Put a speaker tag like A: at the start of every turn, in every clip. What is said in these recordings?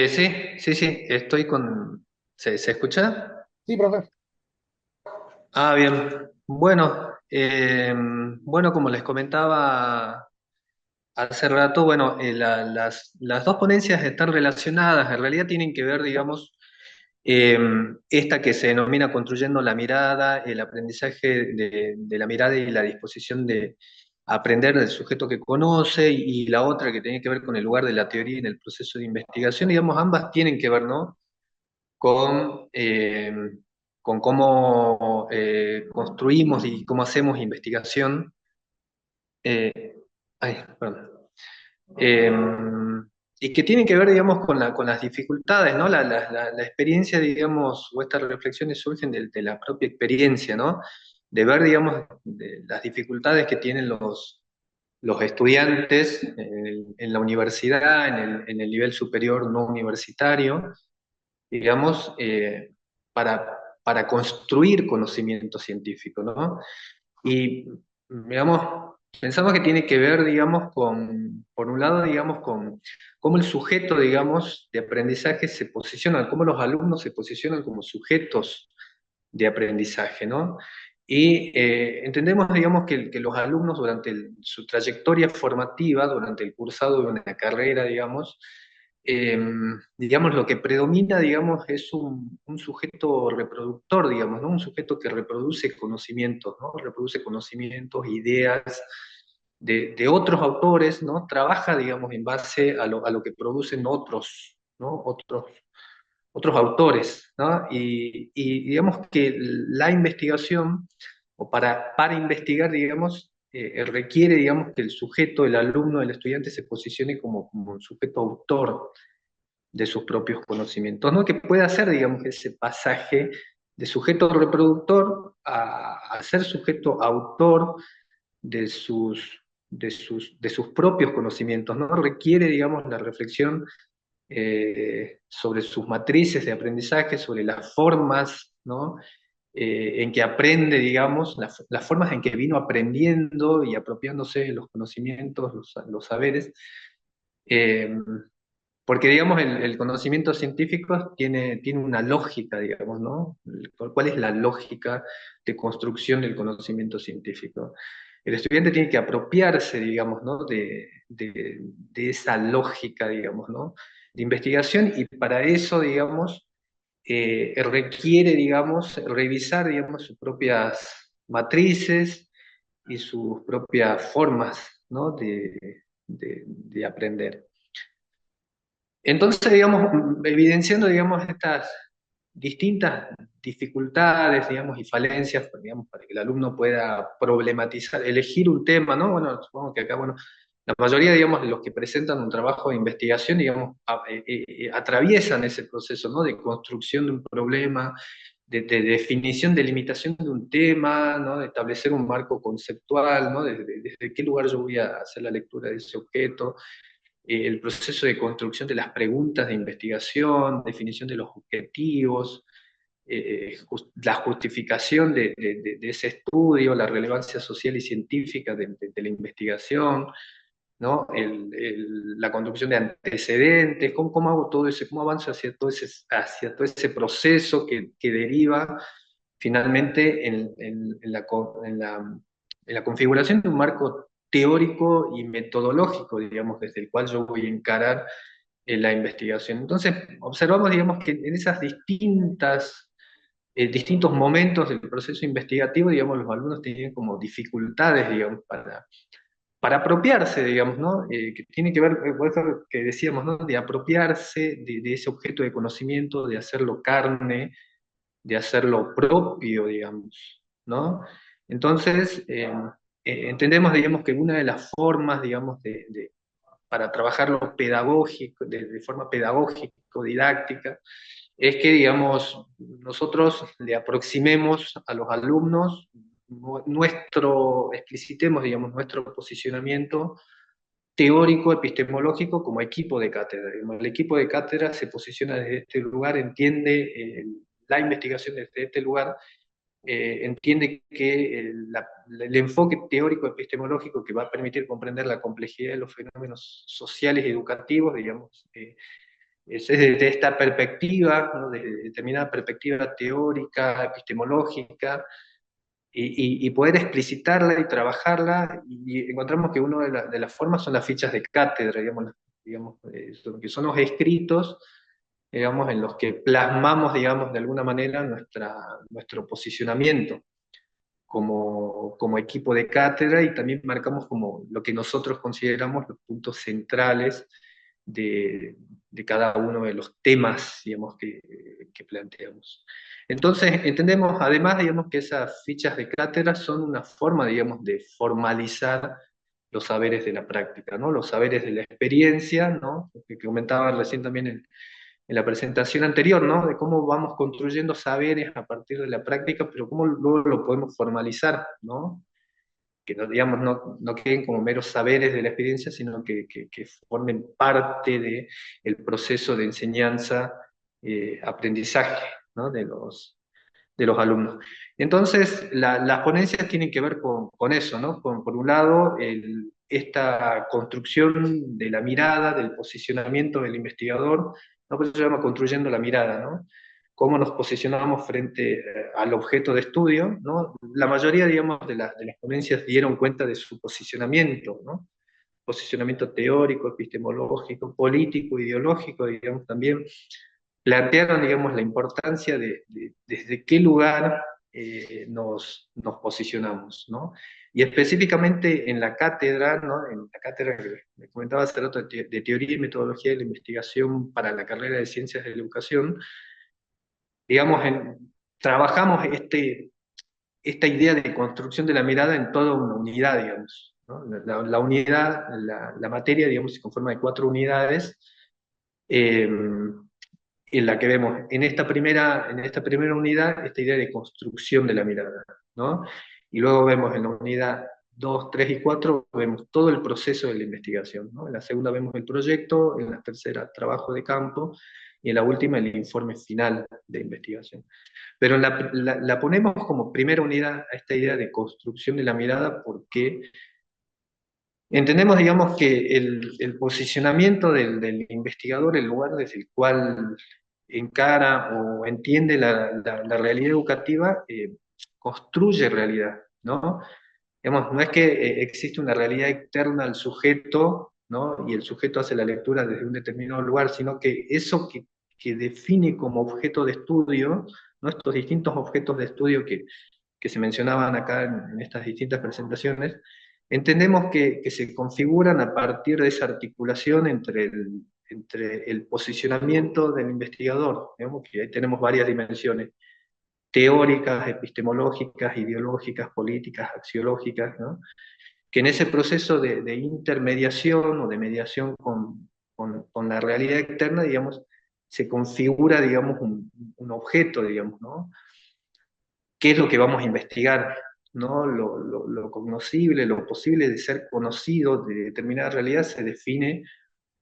A: Sí, sí, sí, estoy con... ¿Se escucha?
B: Sí, profe.
A: Ah, bien. Bueno, como les comentaba hace rato, bueno, las dos ponencias están relacionadas, en realidad tienen que ver, digamos, eh, esta que se denomina construyendo la mirada, el aprendizaje de la mirada y la disposición de aprender del sujeto que conoce, y la otra que tiene que ver con el lugar de la teoría en el proceso de investigación, digamos, ambas tienen que ver, ¿no? con, eh, con cómo construimos y cómo hacemos investigación. eh, Perdón. Eh, y que tiene que ver, digamos, con las dificultades, ¿no? La experiencia, digamos, o estas reflexiones surgen de la propia experiencia, ¿no? De ver, digamos, de las dificultades que tienen los estudiantes en la universidad, en el nivel superior no universitario, digamos, para construir conocimiento científico, ¿no? Y, digamos, pensamos que tiene que ver, digamos, por un lado, digamos, con cómo el sujeto, digamos, de aprendizaje se posiciona, cómo los alumnos se posicionan como sujetos de aprendizaje, ¿no? Y entendemos, digamos, que los alumnos durante su trayectoria formativa, durante el cursado de una carrera, eh, digamos, lo que predomina, digamos, es un sujeto reproductor, digamos, ¿no? Un sujeto que reproduce conocimientos, ¿no? Reproduce conocimientos, ideas de otros autores, ¿no? Trabaja, digamos, en base a lo que producen otros, ¿no? Otros autores, ¿no? Digamos que la investigación, o para investigar, digamos, requiere, digamos, que el sujeto, el alumno, el estudiante se posicione como un sujeto autor de sus propios conocimientos, ¿no? Que pueda hacer, digamos, ese pasaje de sujeto reproductor a ser sujeto autor de de sus propios conocimientos, ¿no? Requiere, digamos, la reflexión sobre sus matrices de aprendizaje, sobre las formas, ¿no? En que aprende, digamos, las formas en que vino aprendiendo y apropiándose de los conocimientos, los saberes, eh, porque, digamos, el conocimiento científico tiene una lógica, digamos, ¿no? ¿Cuál es la lógica de construcción del conocimiento científico? El estudiante tiene que apropiarse, digamos, ¿no? De esa lógica, digamos, ¿no? De investigación, y para eso, digamos, requiere, digamos, revisar, digamos, sus propias matrices y sus propias formas, ¿no? De aprender. Entonces, digamos, evidenciando, digamos, estas distintas dificultades, digamos, y falencias, pues, digamos, para que el alumno pueda problematizar, elegir un tema, ¿no? Bueno, supongo que acá, bueno, la mayoría, digamos, de los que presentan un trabajo de investigación, digamos, atraviesan ese proceso, ¿no? De construcción de un problema, de definición, de limitación de un tema, ¿no? De establecer un marco conceptual, ¿no? Desde qué lugar yo voy a hacer la lectura de ese objeto, el proceso de construcción de las preguntas de investigación, definición de los objetivos, la justificación de ese estudio, la relevancia social y científica de la investigación, ¿no? La construcción de antecedentes, cómo hago todo ese, cómo avanzo hacia todo ese proceso que deriva finalmente en la configuración de un marco teórico y metodológico, digamos, desde el cual yo voy a encarar la investigación. Entonces, observamos, digamos, que en esas distintos momentos del proceso investigativo, digamos, los alumnos tenían como dificultades, digamos, para apropiarse, digamos, ¿no? Que tiene que ver, por eso que decíamos, ¿no? De apropiarse de ese objeto de conocimiento, de hacerlo carne, de hacerlo propio, digamos, ¿no? Entonces, entendemos, digamos, que una de las formas, digamos, para trabajarlo pedagógico, de forma pedagógico-didáctica, es que, digamos, nosotros le aproximemos a los alumnos explicitemos, digamos, nuestro posicionamiento teórico epistemológico como equipo de cátedra. El equipo de cátedra se posiciona desde este lugar, entiende la investigación desde este lugar, entiende que el enfoque teórico epistemológico que va a permitir comprender la complejidad de los fenómenos sociales y educativos, digamos, Es desde esta perspectiva, ¿no? Desde determinada perspectiva teórica, epistemológica, y poder explicitarla y trabajarla, y encontramos que una de las formas son las fichas de cátedra, digamos, que son los escritos, digamos, en los que plasmamos, digamos, de alguna manera nuestro posicionamiento como equipo de cátedra, y también marcamos como lo que nosotros consideramos los puntos centrales de cada uno de los temas, digamos, que planteamos. Entonces, entendemos además, digamos, que esas fichas de cátedra son una forma, digamos, de formalizar los saberes de la práctica, ¿no? Los saberes de la experiencia, ¿no? Que comentaba recién también en la presentación anterior, ¿no? De cómo vamos construyendo saberes a partir de la práctica, pero cómo luego lo podemos formalizar, ¿no? Que no, digamos, no queden como meros saberes de la experiencia, sino que formen parte del proceso de enseñanza, aprendizaje, ¿no? De los alumnos. Entonces, las ponencias tienen que ver con eso, ¿no? Por un lado, esta construcción de la mirada, del posicionamiento del investigador, ¿no? Por eso se llama construyendo la mirada, ¿no? Cómo nos posicionamos frente al objeto de estudio, ¿no? La mayoría, digamos, de las ponencias dieron cuenta de su posicionamiento, ¿no? Posicionamiento teórico, epistemológico, político, ideológico, digamos, también plantearon, digamos, la importancia de desde qué lugar nos posicionamos, ¿no? Y específicamente en la cátedra, ¿no? En la cátedra que me comentaba hace rato de Teoría y Metodología de la Investigación para la carrera de Ciencias de la Educación, digamos, trabajamos esta idea de construcción de la mirada en toda una unidad, digamos, ¿no? La unidad, la materia, digamos, se conforma de 4 unidades, eh, en la que vemos en esta primera unidad esta idea de construcción de la mirada, ¿no? Y luego vemos en la unidad 2, 3 y 4, vemos todo el proceso de la investigación, ¿no? En la segunda vemos el proyecto, en la tercera trabajo de campo, y en la última el informe final de investigación. Pero la ponemos como primera unidad a esta idea de construcción de la mirada porque entendemos, digamos, que el posicionamiento del investigador, el lugar desde el cual encara o entiende la realidad educativa, construye realidad, ¿no? Digamos, no es que existe una realidad externa al sujeto, ¿no? Y el sujeto hace la lectura desde un determinado lugar, sino que eso que define como objeto de estudio, ¿no? Estos distintos objetos de estudio que se mencionaban acá en estas distintas presentaciones, entendemos que se configuran a partir de esa articulación entre el posicionamiento del investigador, digamos que ahí tenemos varias dimensiones, teóricas, epistemológicas, ideológicas, políticas, axiológicas, ¿no? Que en ese proceso de intermediación o de mediación con la realidad externa, digamos, se configura, digamos, un objeto, digamos, ¿no? ¿Qué es lo que vamos a investigar? ¿No? Lo cognoscible, lo posible de ser conocido de determinada realidad se define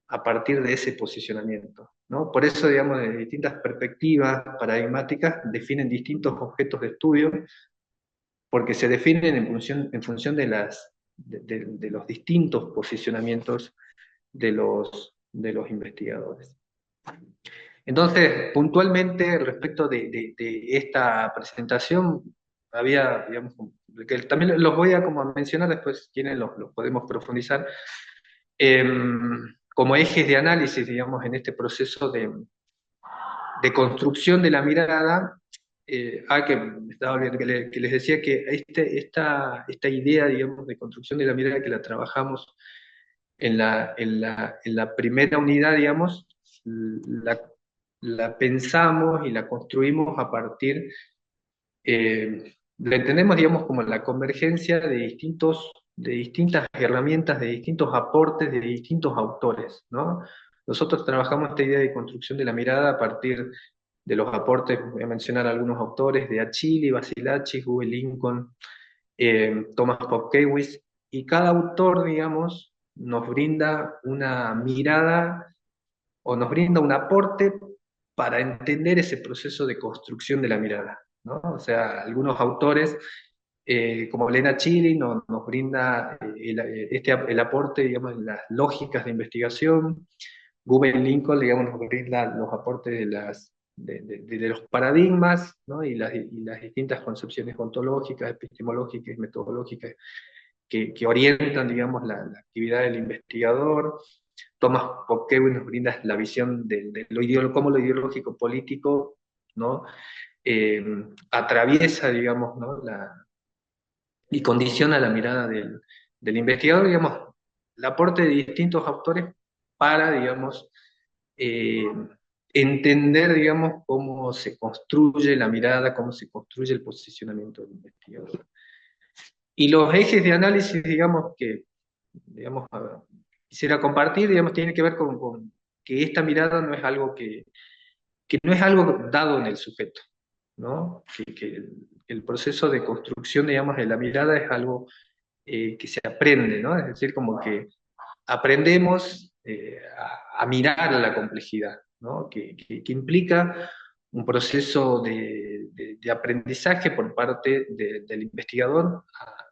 A: a partir de ese posicionamiento, ¿no? Por eso, digamos, de distintas perspectivas paradigmáticas definen distintos objetos de estudio, porque se definen en función de los distintos posicionamientos de los investigadores. Entonces, puntualmente, respecto de esta presentación, había, digamos, que también los voy a como mencionar, después quieren los podemos profundizar, como ejes de análisis, digamos, en este proceso de construcción de la mirada. Que me estaba olvidando, que les decía que esta idea, digamos, de construcción de la mirada que la trabajamos en la primera unidad, digamos, la, la pensamos y la construimos a partir, la entendemos, digamos, como la convergencia de distintas herramientas, de distintos aportes, de distintos autores, ¿no? Nosotros trabajamos esta idea de construcción de la mirada a partir de los aportes, voy a mencionar algunos autores, de Achille, Basilachis, Uwe Lincoln, Thomas Hopkins, y cada autor, digamos, nos brinda una mirada o nos brinda un aporte para entender ese proceso de construcción de la mirada, ¿no? O sea, algunos autores, como Lena Chili, nos brinda el aporte, digamos, en las lógicas de investigación. Google Lincoln, digamos, nos brinda los aportes de los paradigmas, ¿no? Y las distintas concepciones ontológicas, epistemológicas y metodológicas que orientan, digamos, la actividad del investigador. Thomas Piketty nos brinda la visión cómo lo ideológico político, ¿no? Eh, atraviesa, digamos, ¿no? Y condiciona la mirada del investigador, digamos, el aporte de distintos autores para, digamos, eh, entender, digamos, cómo se construye la mirada, cómo se construye el posicionamiento del investigador. Y los ejes de análisis, digamos, digamos, quisiera compartir, digamos, tiene que ver con que esta mirada no es algo que no es algo dado en el sujeto, ¿no? Que el proceso de construcción, digamos, de la mirada es algo que se aprende, ¿no? Es decir, como que aprendemos a mirar la complejidad, ¿no? Que implica un proceso de aprendizaje por parte del investigador,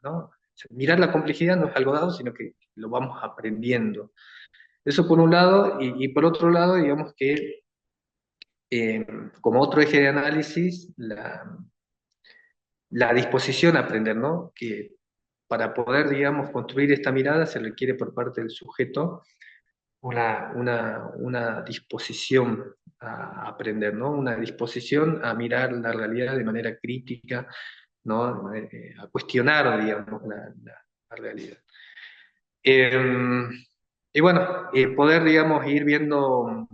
A: ¿no? O sea, mirar la complejidad no es algo dado, sino que lo vamos aprendiendo. Eso por un lado, y por otro lado, digamos que como otro eje de análisis, la disposición a aprender, ¿no? Que para poder, digamos, construir esta mirada se requiere por parte del sujeto una disposición a aprender, ¿no? Una disposición a mirar la realidad de manera crítica, ¿no? A cuestionar, digamos, la realidad. Eh, y bueno, poder, digamos, ir viendo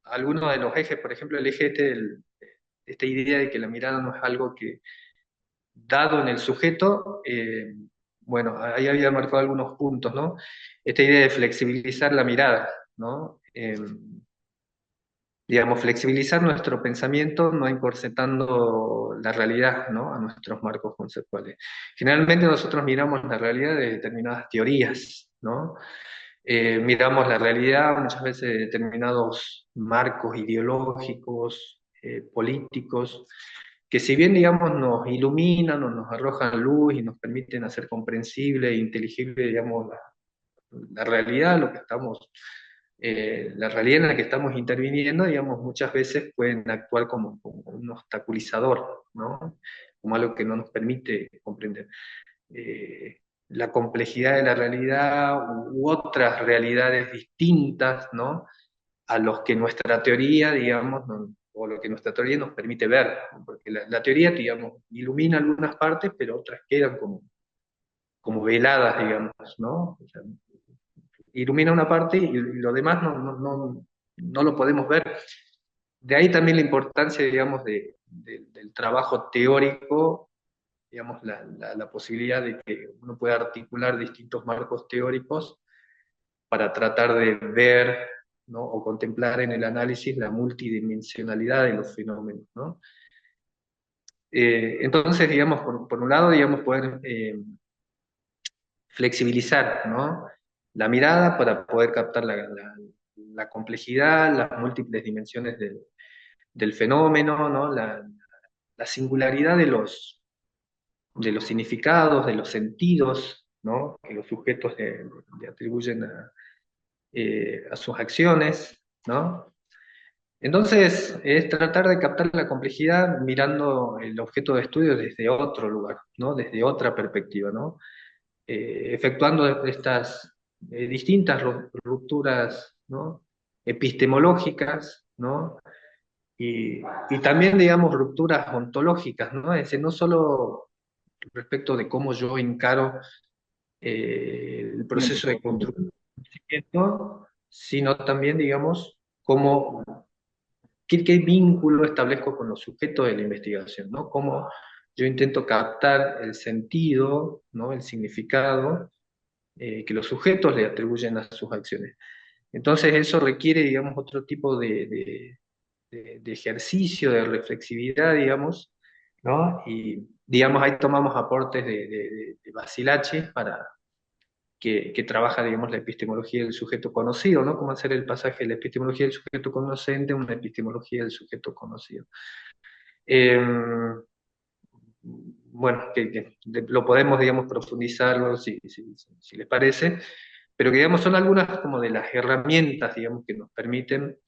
A: algunos de los ejes, por ejemplo, el eje esta idea de que la mirada no es algo que dado en el sujeto, bueno, ahí había marcado algunos puntos, ¿no? Esta idea de flexibilizar la mirada, ¿no? Digamos, flexibilizar nuestro pensamiento no encorsetando la realidad, ¿no? A nuestros marcos conceptuales. Generalmente nosotros miramos la realidad de determinadas teorías, ¿no? Miramos la realidad muchas veces de determinados marcos ideológicos, políticos, que si bien, digamos, nos iluminan o nos arrojan luz y nos permiten hacer comprensible e inteligible, digamos, la realidad, lo que estamos, la realidad en la que estamos interviniendo, digamos, muchas veces pueden actuar como un obstaculizador, ¿no? Como algo que no nos permite comprender la complejidad de la realidad u otras realidades distintas, ¿no? A los que nuestra teoría, digamos, o lo que nuestra teoría nos permite ver, ¿no? Porque la teoría, digamos, ilumina algunas partes, pero otras quedan como veladas, digamos, ¿no? O sea, ilumina una parte y lo demás no lo podemos ver. De ahí también la importancia, digamos, del trabajo teórico, digamos, la posibilidad de que uno pueda articular distintos marcos teóricos para tratar de ver, ¿no? O contemplar en el análisis la multidimensionalidad de los fenómenos, ¿no? Entonces, digamos, por un lado, digamos, poder flexibilizar, ¿no? La mirada para poder captar la complejidad, las múltiples dimensiones del fenómeno, ¿no? La singularidad de los significados, de los sentidos, ¿no? Que los sujetos le atribuyen a sus acciones, ¿no? Entonces, es tratar de captar la complejidad mirando el objeto de estudio desde otro lugar, ¿no? Desde otra perspectiva, ¿no? Efectuando estas distintas rupturas, ¿no? Epistemológicas, ¿no? Y también, digamos, rupturas ontológicas, ¿no? Es decir, no solo respecto de cómo yo encaro el proceso de construcción, sino también, digamos, cómo, qué vínculo establezco con los sujetos de la investigación, ¿no? Cómo yo intento captar el sentido, ¿no? El significado que los sujetos le atribuyen a sus acciones. Entonces eso requiere, digamos, otro tipo de ejercicio, de reflexividad, digamos, ¿no? Y, digamos, ahí tomamos aportes de Basilachi que trabaja, digamos, la epistemología del sujeto conocido, ¿no? Cómo hacer el pasaje de la epistemología del sujeto conocente a una epistemología del sujeto conocido. Eh, bueno, lo podemos, digamos, profundizarlo si les parece, pero que digamos son algunas como de las herramientas, digamos, que nos permiten,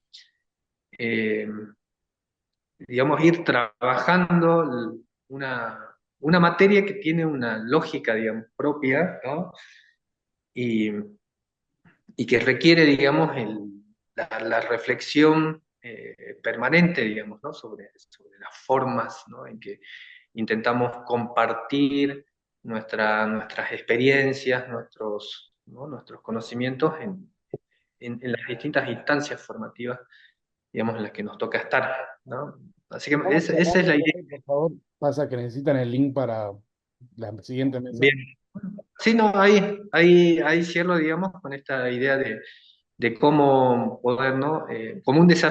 A: eh, digamos, ir trabajando una materia que tiene una lógica, digamos, propia, ¿no? Y, y que requiere, digamos, la reflexión permanente, digamos, ¿no? Sobre las formas, ¿no? En que intentamos compartir nuestras experiencias, ¿no? Nuestros conocimientos en las distintas instancias formativas, digamos, en las que nos toca estar, ¿no? Así que
B: Vamos
A: esa es
B: cerrando,
A: la idea.
B: Jorge, por favor. Pasa que necesitan el link para la siguiente mesa.
A: Bien. Sí, no, ahí cierro, digamos, con esta idea de cómo poder, ¿no? Como un desafío